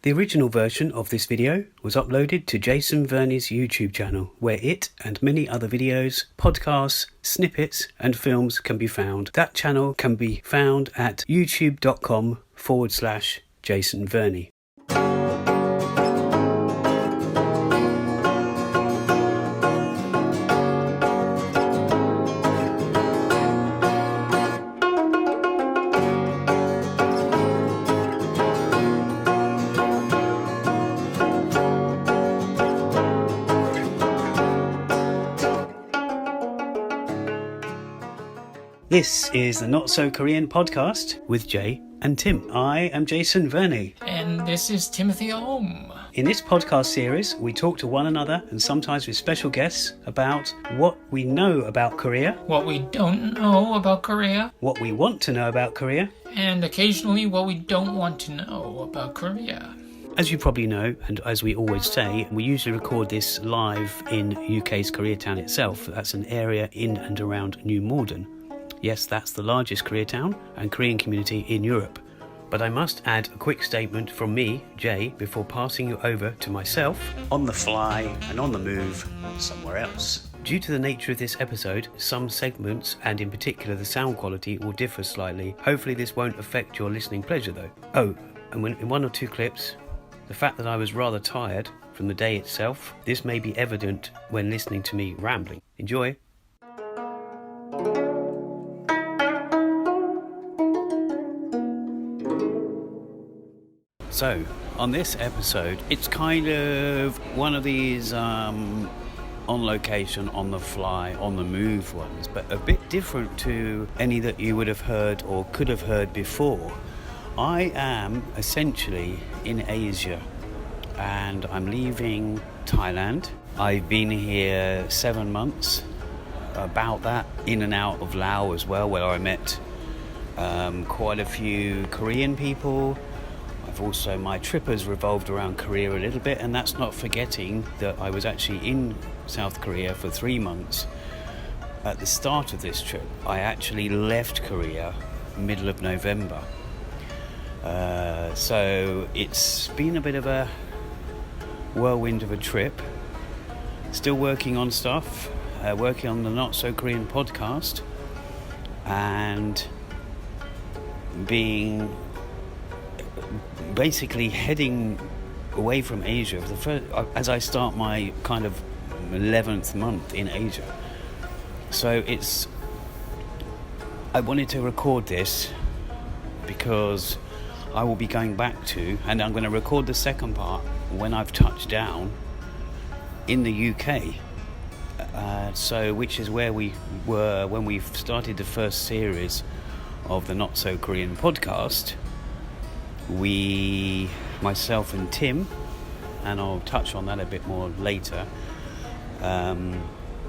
The original version of this video was uploaded to Jason Verney's YouTube channel, where it and many other videos, podcasts, snippets and films can be found. That channel can be found at youtube.com/Jason Verney. This is the Not So Korean podcast with Jay and Tim. I am Jason Verney. And this is Timothy Ohm. In this podcast series, we talk to one another and sometimes with special guests about what we know about Korea, What we don't know about Korea, what we want to know about Korea, and occasionally what we don't want to know about Korea. As you probably know, and as we always say, we usually record this live in UK's Koreatown itself. That's an area in and around New Malden. Yes, that's the largest Koreatown and Korean community in Europe. But I must add a quick statement from me, Jay, before passing you over to myself, on the fly and on the move somewhere else. Due to the nature of this episode, some segments, and in particular the sound quality, will differ slightly. Hopefully this won't affect your listening pleasure though. Oh, and in one or two clips, the fact that I was rather tired from the day itself, this may be evident when listening to me rambling. Enjoy! So, on this episode, it's kind of one of these on location, on the fly, on the move ones, but a bit different to any that you would have heard or could have heard before. I am essentially in Asia and I'm leaving Thailand. I've been here 7 months, about that, in and out of Laos as well, where I met quite a few Korean people. My trip has revolved around Korea a little bit, and that's not forgetting that I was actually in South Korea for 3 months. At the start of this trip, I actually left Korea middle of November. So it's been a bit of a whirlwind of a trip. Still working on stuff, working on the Not So Korean podcast, and basically heading away from Asia as I start my kind of 11th month in Asia. So I wanted to record this because I will be going back to, and I'm going to record the second part when I've touched down in the UK. Which is where we were when we started the first series of the Not So Korean podcast. Myself and Tim, and I'll touch on that a bit more later,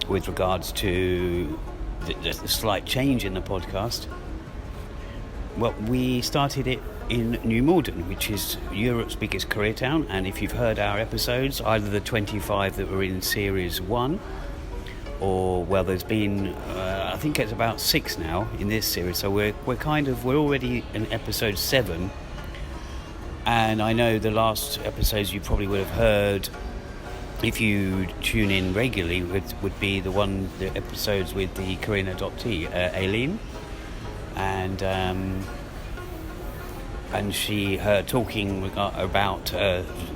with regards to the slight change in the podcast. Well, we started it in New Malden, which is Europe's biggest Koreatown, and if you've heard our episodes, either the 25 that were in series 1, or there's been I think it's about 6 now in this series, so we're already in episode 7. And I know the last episodes you probably would have heard, if you tune in regularly, would be the episodes with the Korean adoptee, Aileen, and her talking about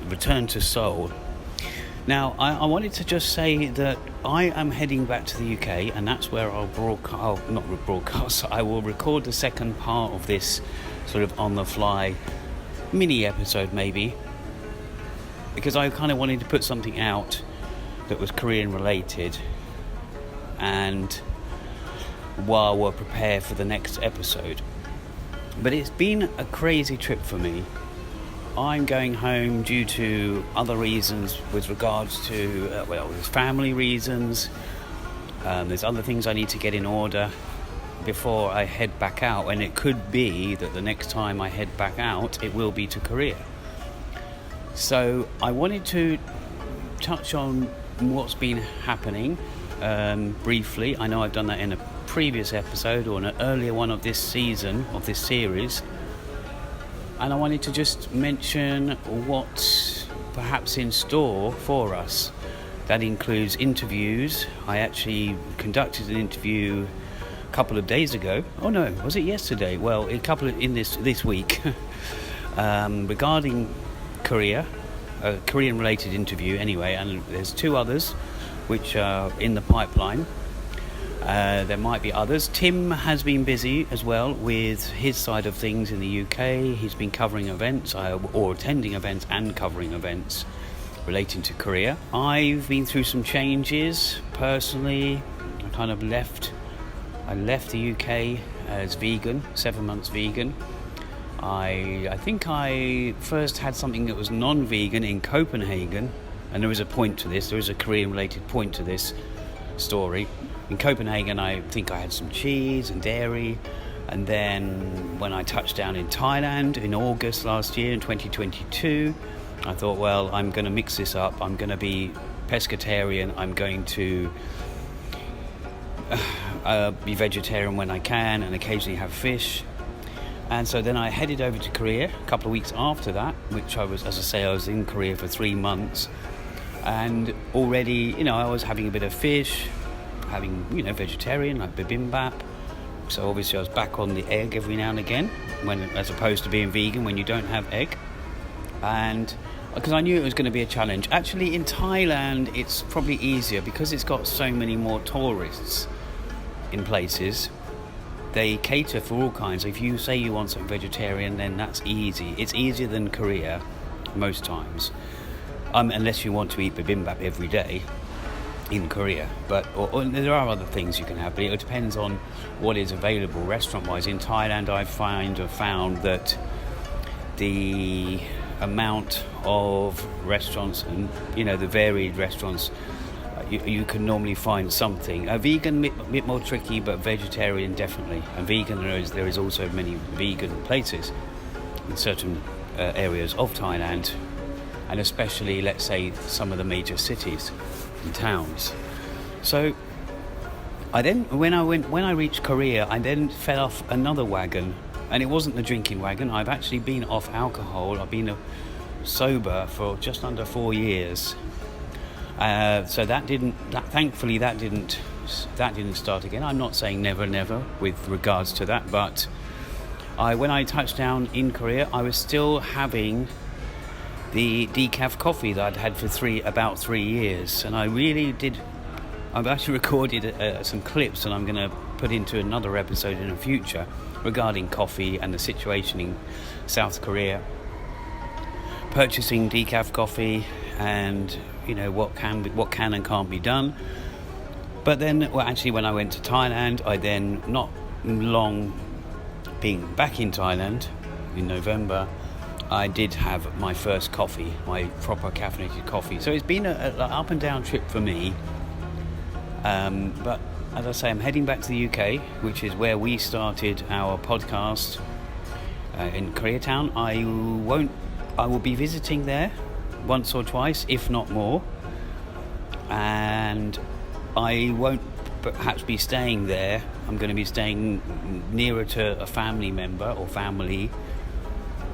return to Seoul. Now, I wanted to just say that I am heading back to the UK, and that's where I will record the second part of this sort of on the fly mini episode, maybe, because I kind of wanted to put something out that was Korean related, and while we're prepared for the next episode. But it's been a crazy trip for me. I'm going home due to other reasons with regards to there's family reasons, there's other things I need to get in order before I head back out, and it could be that the next time I head back out it will be to Korea. So I wanted to touch on what's been happening briefly. I know I've done that in a previous episode or an earlier one of this season, of this series, and I wanted to just mention what's perhaps in store for us. That includes interviews. I actually conducted an interview a couple of days ago. Oh no, was it yesterday? Well, this week regarding Korea, a Korean-related interview anyway, and there's 2 others which are in the pipeline. There might be others. Tim has been busy as well with his side of things in the UK. He's been covering events or attending events and covering events relating to Korea. I've been through some changes personally. I left the UK as vegan, 7 months vegan. I think I first had something that was non-vegan in Copenhagen, and there is a point to this. There is a Korean-related point to this story. In Copenhagen, I think I had some cheese and dairy, and then when I touched down in Thailand in August last year, in 2022, I thought, well, I'm going to mix this up. I'm going to be pescatarian. I'm going to be vegetarian when I can, and occasionally have fish. And so then I headed over to Korea a couple of weeks after that, which I was in Korea for 3 months. And already, I was having a bit of fish, having, vegetarian, like bibimbap. So obviously I was back on the egg every now and again, as opposed to being vegan when you don't have egg. And because I knew it was going to be a challenge. Actually, in Thailand, it's probably easier because it's got so many more tourists in places. They cater for all kinds. If you say you want something vegetarian, then that's easy. It's easier than Korea most times, unless you want to eat bibimbap every day in Korea. But or there are other things you can have, but it depends on what is available restaurant-wise. In Thailand, I found that the amount of restaurants and the varied restaurants, you can normally find something. A vegan a bit more tricky, but vegetarian definitely. And vegan, there is also many vegan places in certain areas of Thailand, and especially, let's say, some of the major cities and towns. So I then, when I reached Korea, I then fell off another wagon, and it wasn't the drinking wagon. I've actually been off alcohol. I've been sober for just under 4 years. So thankfully that didn't start again. I'm not saying never with regards to that, but when I touched down in Korea, I was still having the decaf coffee that I'd had for about 3 years, and I've actually recorded some clips, and I'm going to put into another episode in the future regarding coffee and the situation in South Korea, purchasing decaf coffee, and what can and can't be done. But then, actually, when I went to Thailand, I then, not long being back in Thailand in November, I did have my first coffee, my proper caffeinated coffee. So it's been an up and down trip for me. But as I say, I'm heading back to the UK, which is where we started our podcast in Koreatown. I will be visiting there once or twice, if not more. And I won't perhaps be staying there. I'm going to be staying nearer to a family member or family.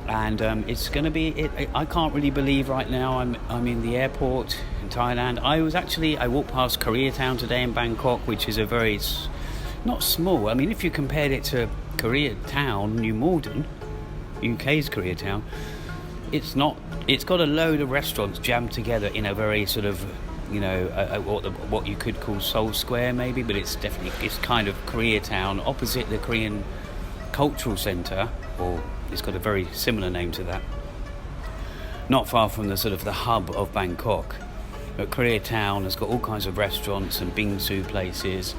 And it's going to be. I can't really believe right now I'm in the airport in Thailand. I walked past Koreatown today in Bangkok, which is a very not small. I mean, if you compared it to Koreatown, New Malden, UK's Koreatown, it's not. It's got a load of restaurants jammed together in a very sort of, what you could call Seoul Square maybe, but it's kind of Koreatown opposite the Korean Cultural Centre, or it's got a very similar name to that. Not far from the sort of the hub of Bangkok. But Koreatown has got all kinds of restaurants and bingsu places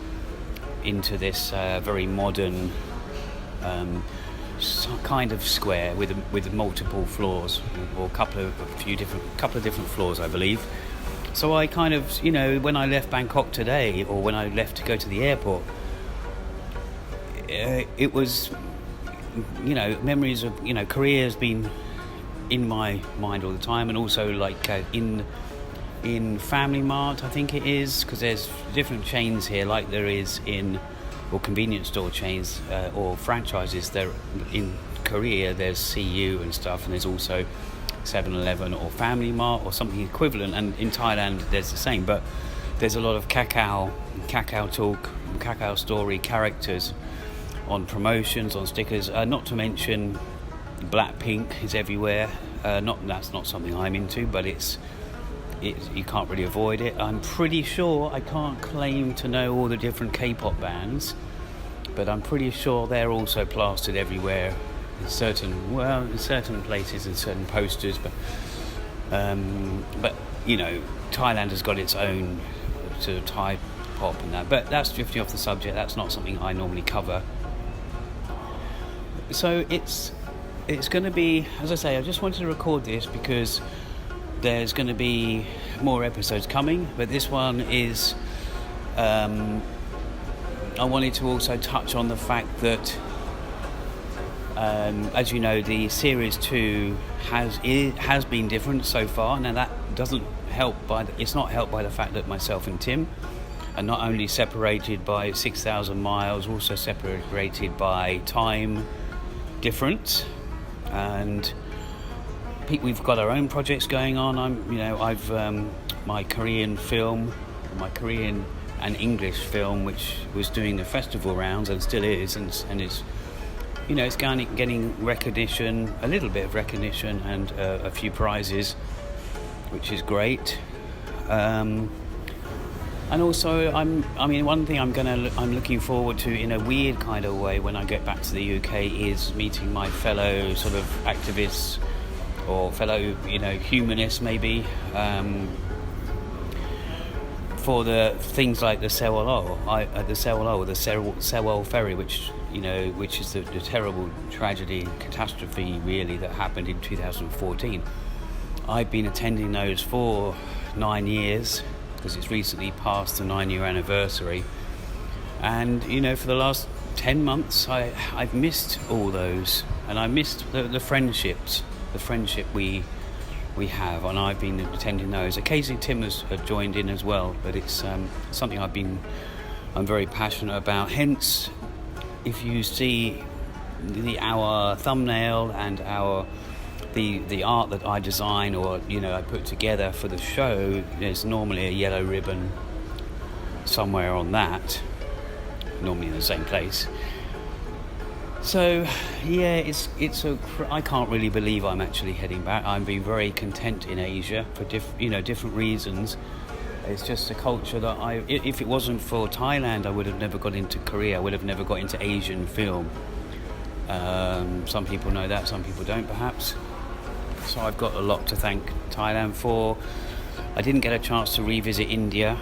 into this very modern kind of square with multiple floors, or a couple of different floors, I believe. So I kind of, when I left Bangkok today, or when I left to go to the airport, it was, memories of, Korea has been in my mind all the time, and also like in Family Mart, I think it is, because there's different chains here, like there is or convenience store chains or franchises there in Korea, there's CU and stuff, and there's also 7-Eleven or Family Mart or something equivalent, and in Thailand there's the same, but there's a lot of Kakao talk, Kakao story characters on promotions, on stickers, not to mention Blackpink is everywhere. That's not something I'm into, but it's you can't really avoid it. I'm pretty sure, I can't claim to know all the different K-pop bands, but I'm pretty sure they're also plastered everywhere in certain places and certain posters, but you know, Thailand has got its own sort of Thai pop and that, but that's drifting off the subject. That's not something I normally cover. So it's going to be, as I say, I just wanted to record this because there's going to be more episodes coming, but this one is I wanted to also touch on the fact that as you know, the series 2 has been different so far. Now that doesn't help it's not helped by the fact that myself and Tim are not only separated by 6,000 miles, also separated by time difference, and we've got our own projects going on. I've my Korean film, my Korean and English film, which was doing the festival rounds and still is, and is, you know, it's getting recognition, a little bit of recognition, and a few prizes, which is great. And also, one thing I'm looking forward to in a weird kind of way when I get back to the UK is meeting my fellow sort of activists or fellow, you know, humanists maybe, for the things like the Sewol, the Sewol ferry, which is the terrible tragedy, catastrophe really that happened in 2014. I've been attending those for 9 years, because it's recently passed the 9-year anniversary, and you know, for the last 10 months I've missed all those, and I missed the friendships, the friendship we have, and I've been attending those. Occasionally Tim has joined in as well, but it's something I'm very passionate about. Hence, if you see our thumbnail and the art that I design, or you know, I put together for the show, there's normally a yellow ribbon somewhere on that, normally in the same place. So yeah, I can't really believe I'm actually heading back. I've been very content in Asia for different reasons. It's just a culture that if it wasn't for Thailand, I would have never got into Korea. I would have never got into Asian film. Some people know that, some people don't perhaps. So I've got a lot to thank Thailand for. I didn't get a chance to revisit India.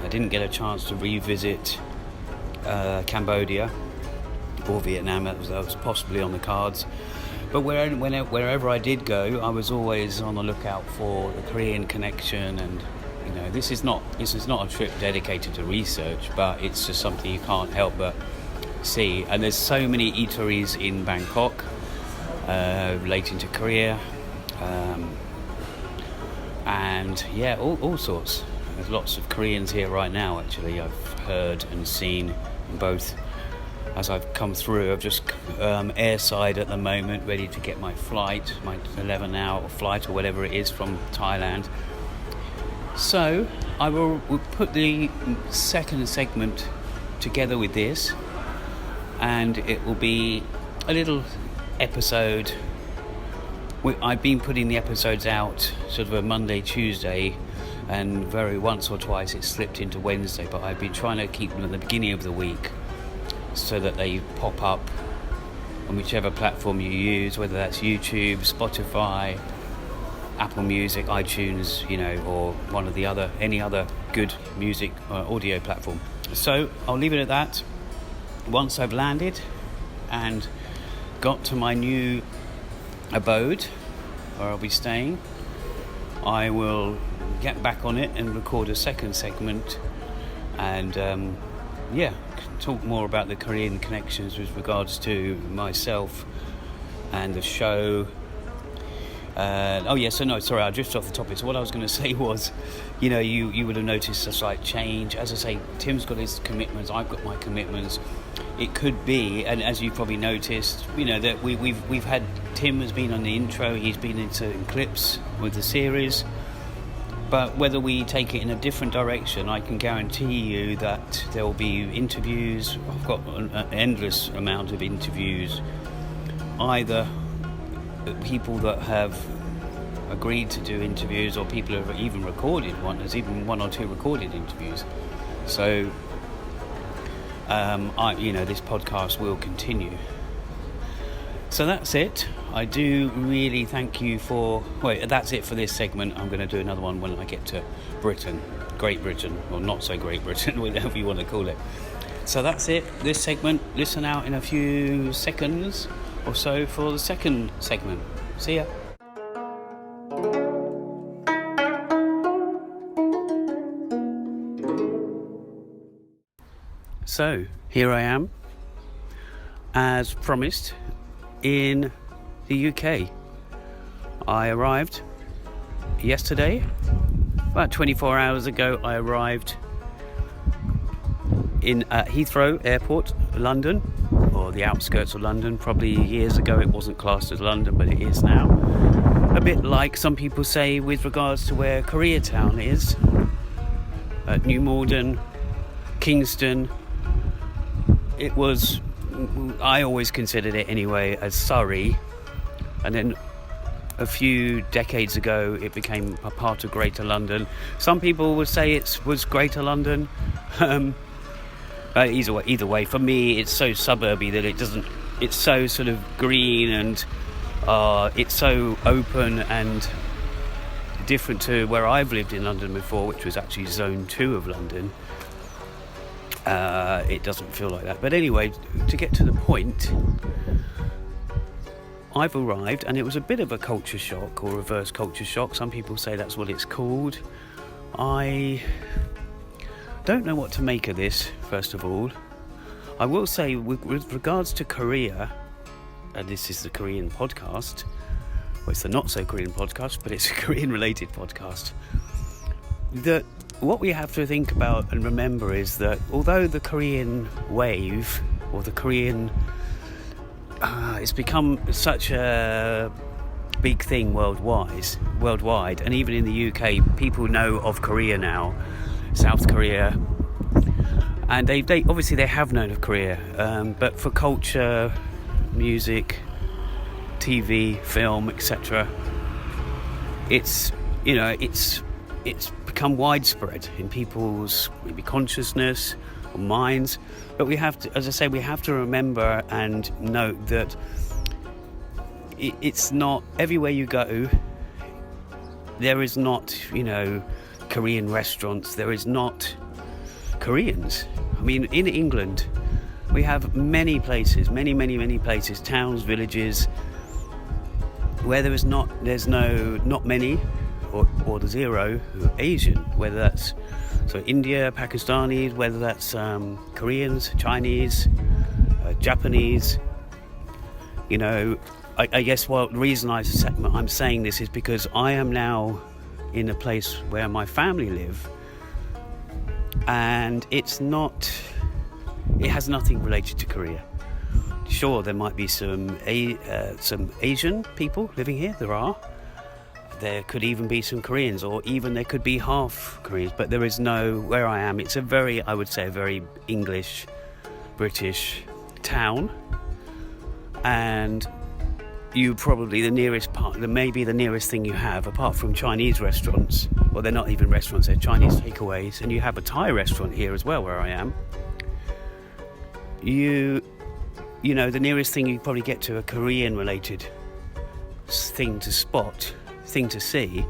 I didn't get a chance to revisit Cambodia or Vietnam. That was possibly on the cards. But wherever I did go, I was always on the lookout for the Korean connection. And you know, this is not a trip dedicated to research, but it's just something you can't help but see. And there's so many eateries in Bangkok relating to Korea, and yeah, all sorts. There's lots of Koreans here right now, actually. I've heard and seen both as I've come through. I've just airside at the moment, ready to get my flight, my 11-hour flight or whatever it is from Thailand. So I will put the second segment together with this, and it will be a little episode. I've been putting the episodes out sort of a Monday, Tuesday, and once or twice it slipped into Wednesday, but I've been trying to keep them at the beginning of the week so that they pop up on whichever platform you use, whether that's YouTube, Spotify, Apple Music, iTunes, you know, or any other good music audio platform. So I'll leave it at that. Once I've landed and got to my new abode where I'll be staying, I will get back on it and record a second segment, and talk more about the Korean connections with regards to myself and the show, I drifted off the topic. So what I was going to say was, you would have noticed a slight change. As I say, Tim's got his commitments, I've got my commitments. It could be, and as you've probably noticed, that we've had, Tim has been on the intro, he's been in certain clips with the series. But whether we take it in a different direction, I can guarantee you that there will be interviews. I've got an endless amount of interviews, either people that have agreed to do interviews or people who have even recorded one. There's even 1 or 2 recorded interviews. So, this podcast will continue. So that's it. I do really thank you that's it for this segment. I'm going to do another one when I get to Britain, Great Britain, or not so Great Britain, whatever you want to call it. So that's it, this segment. Listen out in a few seconds or so for the second segment. See ya. So, here I am, as promised, in the UK. I arrived yesterday. About 24 hours ago, I arrived in Heathrow Airport, London, or the outskirts of London. Probably years ago it wasn't classed as London, but it is now. A bit like some people say with regards to where Koreatown is, at New Malden, Kingston. It was, I always considered it anyway, as Surrey, and then a few decades ago it became a part of Greater London. Some people would say it was Greater London. Either way, for me it's so suburby that it's so sort of green, and it's so open and different to where I've lived in London before, which was actually Zone 2 of London. It doesn't feel like that. But anyway, to get to the point, I've arrived, and it was a bit of a culture shock, or reverse culture shock. Some people say that's what it's called. I don't know what to make of this, first of all. I will say, with regards to Korea, and this is the Korean podcast, well, it's the not-so-Korean podcast, but it's a Korean-related podcast, that what we have to think about and remember is that although the Korean wave, or the Korean, it's become such a big thing worldwide, and even in the UK, people know of Korea now, South Korea, and they obviously they have known of Korea, but for culture, music, TV, film, etc., it's become widespread in people's maybe consciousness or minds. But we have to, as I say, we have to remember and note that it's not everywhere you go. There is not, Korean restaurants. There is not Koreans. I mean, in England, we have many places, many places, towns, villages, where there's not many or the zero Asian, whether that's India, Pakistanis, whether that's Koreans, Chinese, Japanese. I guess the reason I'm saying this is because I am now in a place where my family live, and it has nothing related to Korea. Sure, there might be some Asian people living here. There could even be some Koreans, or even there could be half Koreans, but there is no, where I am, it's a very English, British town, and you probably, the nearest thing you have, apart from Chinese restaurants, well, they're not even restaurants, they're Chinese takeaways, and you have a Thai restaurant here as well, where I am. The nearest thing you probably get to a Korean-related thing to see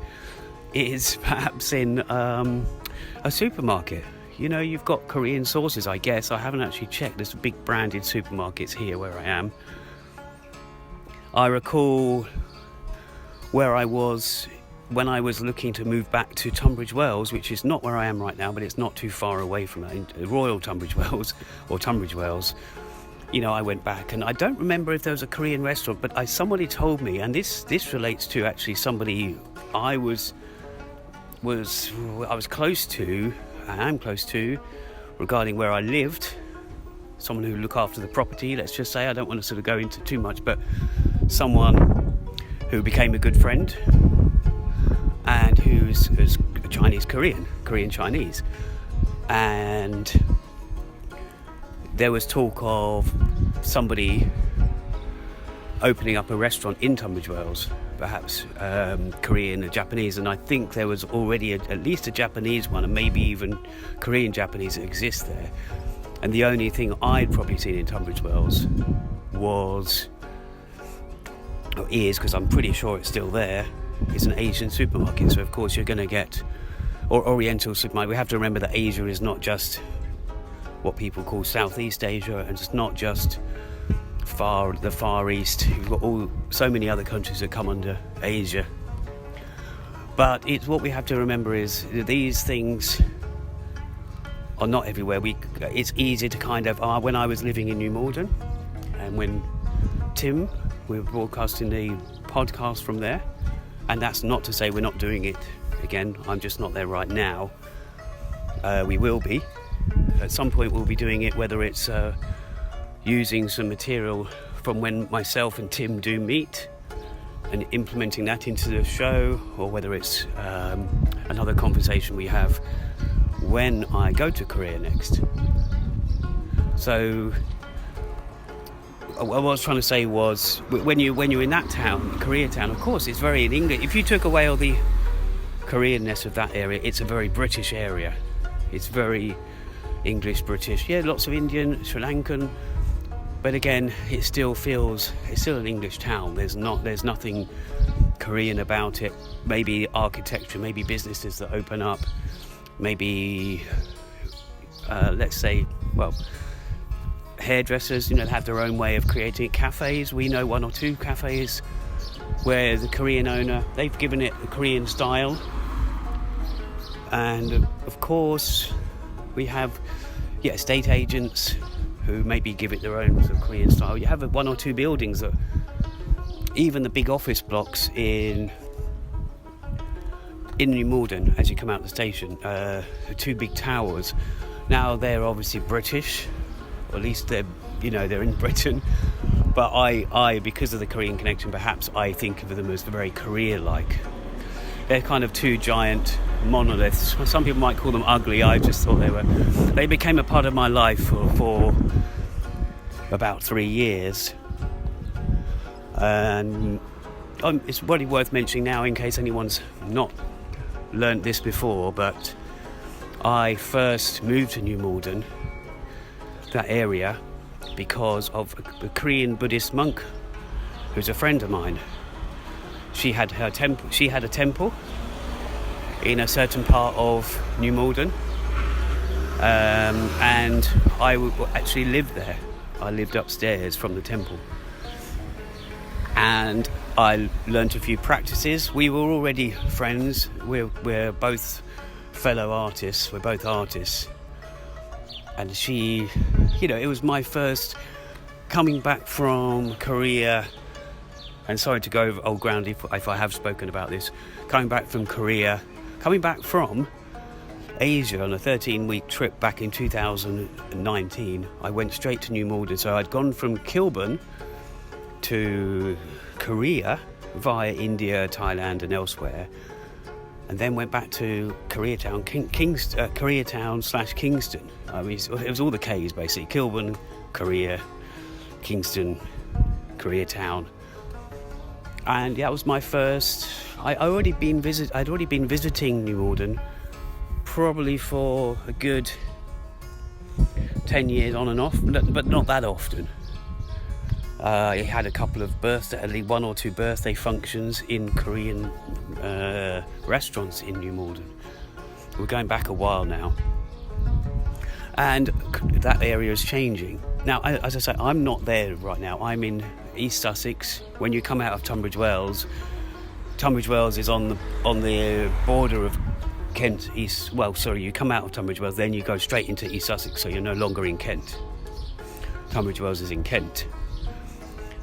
is perhaps in a supermarket. You've got Korean sauces, I guess. I haven't actually checked. There's big branded supermarkets here where I am. I recall where I was when I was looking to move back to Tunbridge Wells, which is not where I am right now, but it's not too far away from that, Royal Tunbridge Wells, or Tunbridge Wells. I went back, and I don't remember if there was a Korean restaurant, but somebody told me, and this relates to actually somebody I was close to, and I'm close to, regarding where I lived. Someone who looked after the property, let's just say. I don't want to sort of go into too much, but someone who became a good friend, and who's Korean Chinese, and there was talk of somebody opening up a restaurant in Tunbridge Wells, perhaps Korean or Japanese, and I think there was already at least a Japanese one, and maybe even Korean Japanese that exist there. And the only thing I'd probably seen in Tunbridge Wells is, because I'm pretty sure it's still there, is an Asian supermarket. So of course you're going to get, or Oriental supermarket. We have to remember that Asia is not just what people call Southeast Asia, and it's not just the Far East. You've got so many other countries that come under Asia. But it's what we have to remember is these things are not everywhere. It's easy to kind of, when I was living in New Malden, and when Tim, we were broadcasting the podcast from there, and that's not to say we're not doing it again. I'm just not there right now. We will be. At some point we'll be doing it, whether it's using some material from when myself and Tim do meet and implementing that into the show, or whether it's another conversation we have when I go to Korea next. So what I was trying to say was, when you're in that town, Koreatown, of course it's very in English. If you took away all the KOREANness of that area, it's a very British area. It's very English, British, lots of Indian, Sri Lankan, but again, it still feels, it's still an English town. There's nothing Korean about it. Maybe architecture, maybe businesses that open up, maybe let's say, hairdressers, have their own way of creating cafes. We know one or two cafes where the Korean owner, they've given it a Korean style, and of course we have estate agents who maybe give it their own sort of Korean style. You have one or two buildings that, even the big office blocks in New Malden, as you come out the station, the two big towers. Now they're obviously British, or at least they're in Britain. But I, because of the Korean connection, perhaps I think of them as very Korea-like. They're kind of two giant monoliths. Some people might call them ugly. I just thought they became a part of my life for about 3 years. And it's really worth mentioning now, in case anyone's not learnt this before, but I first moved to New Malden, that area, because of a Korean Buddhist monk who's a friend of mine. She had a temple in a certain part of New Malden, and I actually lived there. I lived upstairs from the temple, and I learnt a few practices. We were already friends. We're both fellow artists. We're both artists, and she, it was my first coming back from Korea. And sorry to go over old ground if I have spoken about this. Coming back from Asia on a 13-week trip back in 2019, I went straight to New Malden. So I'd gone from Kilburn to Korea via India, Thailand and elsewhere, and then went back to Koreatown, Koreatown/Kingston. I mean, it was all the K's basically: Kilburn, Korea, Kingston, Koreatown. And that was my first. I'd already been visiting New Malden probably for a good 10 years on and off, but not that often. I had a couple of at least one or two birthday functions in Korean restaurants in New Malden. We're going back a while now, and that area is changing. Now, as I say, I'm not there right now. I'm in East Sussex. When you come out of Tunbridge Wells is on the border of Kent East. Well, sorry, you come out of Tunbridge Wells, then you go straight into East Sussex, so you're no longer in Kent. Tunbridge Wells is in Kent.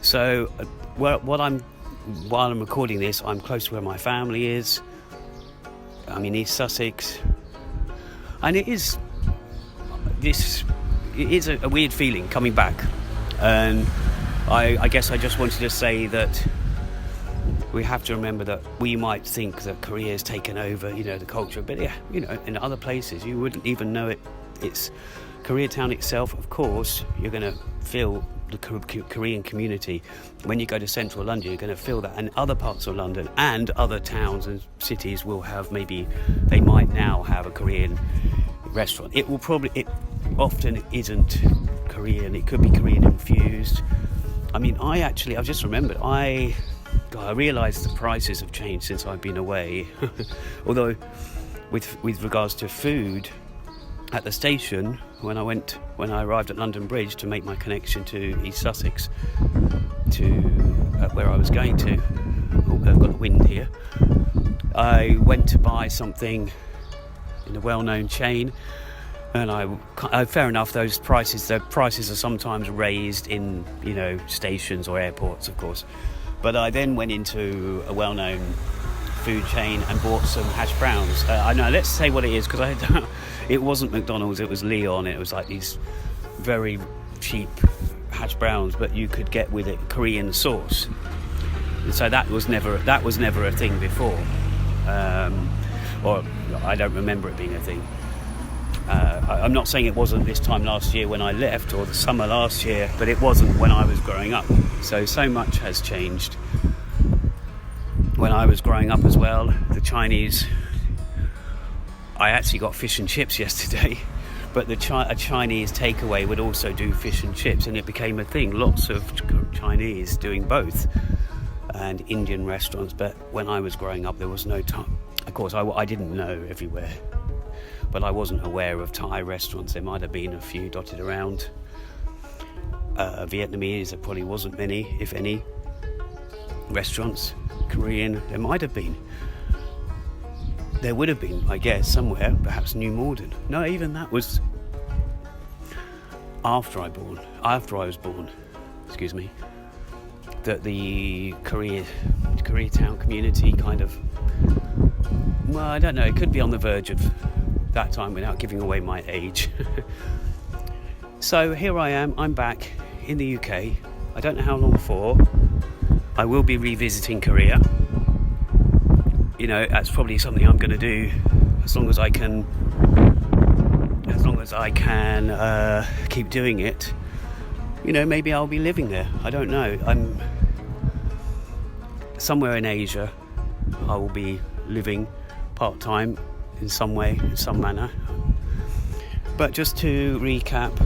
So while I'm recording this, I'm close to where my family is. I'm in East Sussex, and it is a weird feeling coming back. And I guess I just wanted to say that we have to remember that we might think that Korea has taken over, the culture, but in other places you wouldn't even know it. It's Koreatown itself, of course. You're going to feel the Korean community. When you go to central London, you're going to feel that, and other parts of London and other towns and cities will have, they might now have a Korean restaurant. It often isn't Korean. It could be Korean infused. I've just remembered, I realised the prices have changed since I've been away. Although with regards to food, at the station when I arrived at London Bridge to make my connection to East Sussex, to where I was going to, I've got the wind here, I went to buy something in a well-known chain, and I fair enough, the prices are sometimes raised in stations or airports, of course, but I then went into a well-known food chain and bought some hash browns. I know, let's say what it is, because it wasn't McDonald's, it was Leon. It was like these very cheap hash browns, but you could get with it Korean sauce. And so that was never a thing before, or I don't remember it being a thing. I'm not saying it wasn't this time last year when I left, or the summer last year, but it wasn't when I was growing up. So much has changed. When I was growing up as well, the Chinese, I actually got fish and chips yesterday, but a Chinese takeaway would also do fish and chips, and it became a thing. Lots of Chinese doing both, and Indian restaurants. But when I was growing up, there was no time. Of course, I didn't know everywhere, but I wasn't aware of Thai restaurants. There might have been a few dotted around. Vietnamese, there probably wasn't many, if any, restaurants. Korean, there might have been. There would have been, I guess, somewhere, perhaps New Malden. No, even that was after I was born, excuse me, that the Koreatown community kind of, well, I don't know, it could be on the verge of that time without giving away my age. So here I am, I'm back in the UK. I don't know how long for. I will be revisiting Korea. That's probably something I'm going to do as long as I can keep doing it. Maybe I'll be living there. I don't know. I'm somewhere in Asia. I will be living part-time in some way, in some manner. But just to recap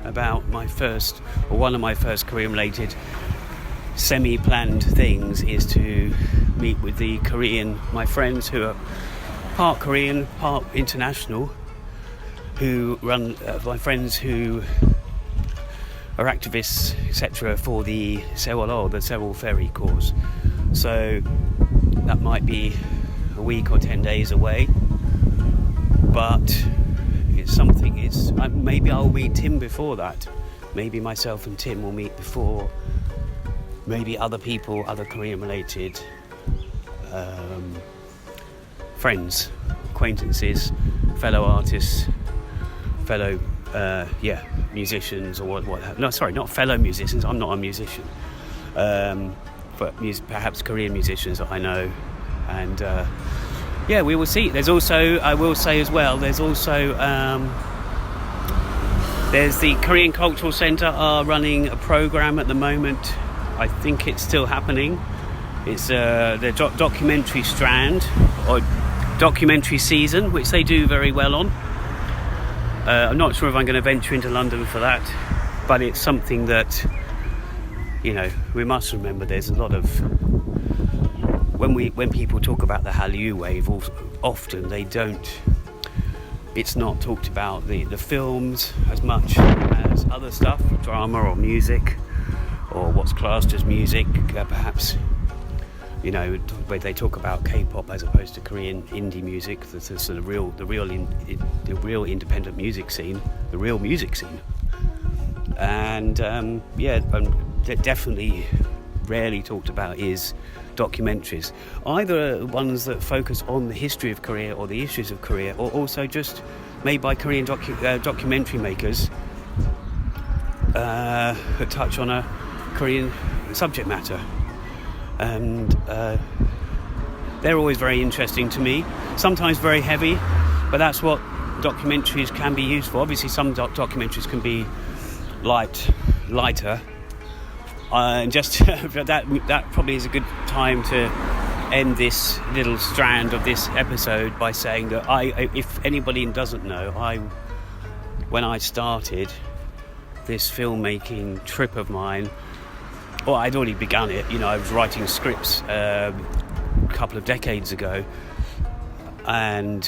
about one of my first Korean-related semi-planned things is to meet with my friends who are part Korean, part international, my friends who are activists, etc., for the Sewol Ferry cause. So that might be a week or 10 days away, but maybe I'll meet Tim before that. Maybe myself and Tim will meet before. Maybe other people, other Korean-related friends, acquaintances, fellow artists, fellow musicians, or what? No, sorry, not fellow musicians. I'm not a musician, but perhaps Korean musicians that I know, and we will see. There's also, I will say as well, there's the Korean Cultural Centre are running a program at the moment. I think it's still happening. It's the documentary strand, or documentary season, which they do very well on. I'm not sure if I'm going to venture into London for that, but it's something that, we must remember. There's a lot of, when people talk about the Hallyu wave, often it's not talked about the films as much as other stuff, drama or music, or what's classed as music, perhaps, where they talk about K-pop as opposed to Korean indie music, the sort of real independent music scene, the real music scene. And definitely rarely talked about is documentaries, either ones that focus on the history of Korea or the issues of Korea, or also just made by Korean documentary makers that touch on a Korean subject matter. And they're always very interesting to me, sometimes very heavy, but that's what documentaries can be used for. Obviously some documentaries can be lighter. Just that probably is a good time to end this little strand of this episode by saying that if anybody doesn't know, when I started this filmmaking trip of mine, well, I'd already begun it. I was writing scripts a couple of decades ago, and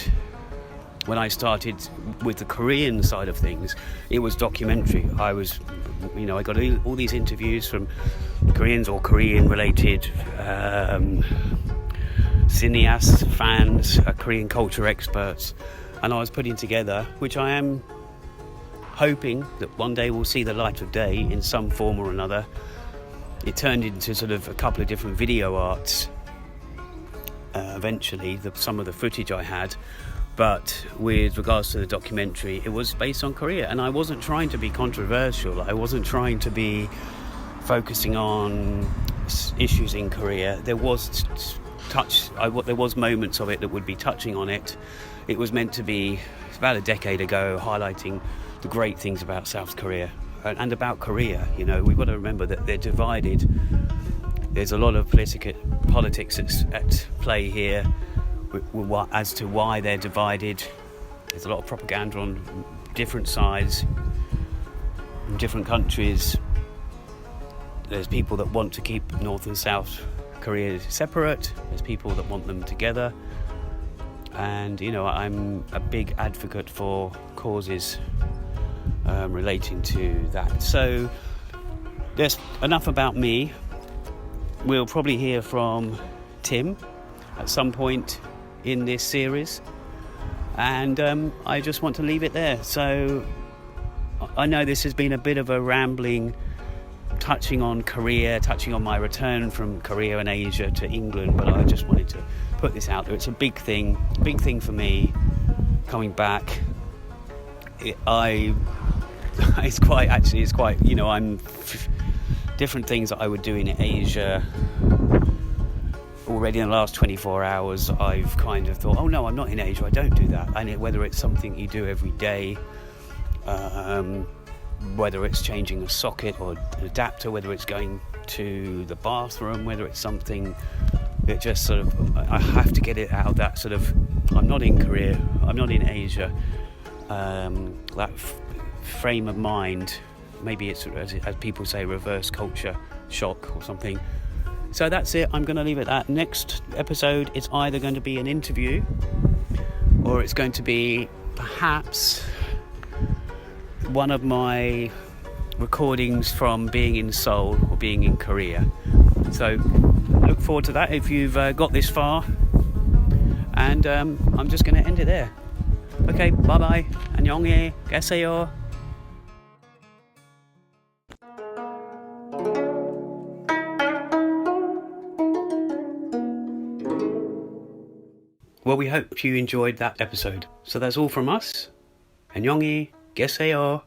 when I started with the Korean side of things, it was documentary. I got all these interviews from Koreans or Korean-related cineasts, fans, Korean culture experts, and I was putting together, which I am hoping that one day will see the light of day in some form or another. It turned into sort of a couple of different video arts eventually, some of the footage I had. But with regards to the documentary, it was based on Korea, and I wasn't trying to be controversial. I wasn't trying to be focusing on issues in Korea. There was there was moments of it that would be touching on it. It was meant to be, about a decade ago, highlighting the great things about South Korea and about Korea. We've got to remember that they're divided. There's a lot of politics at play here as to why they're divided. There's a lot of propaganda on different sides in different countries. There's people that want to keep North and South Korea separate. There's people that want them together. And I'm a big advocate for causes relating to that. So there's enough about me. We'll probably hear from Tim at some point in this series, and I just want to leave it there. So I know this has been a bit of a rambling, touching on Korea, touching on my return from Korea and Asia to England, but I just wanted to put this out there. It's a big thing for me coming back. It's quite I'm different things that I would do in Asia. Already in the last 24 hours, I've kind of thought, oh no, I'm not in Asia, I don't do that. And whether it's something you do every day, whether it's changing a socket or an adapter, whether it's going to the bathroom, whether it's something that just sort of, I have to get it out, that sort of, I'm not in Korea, I'm not in Asia, that frame of mind. Maybe it's, as people say, reverse culture shock or something. So that's it. I'm going to leave it at that. Next episode, it's either going to be an interview or it's going to be perhaps one of my recordings from being in Seoul or being in Korea. So look forward to that if you've got this far. And I'm just going to end it there. Okay, bye-bye. 안녕히 계세요. Well, we hope you enjoyed that episode. So that's all from us. 안녕히 계세요.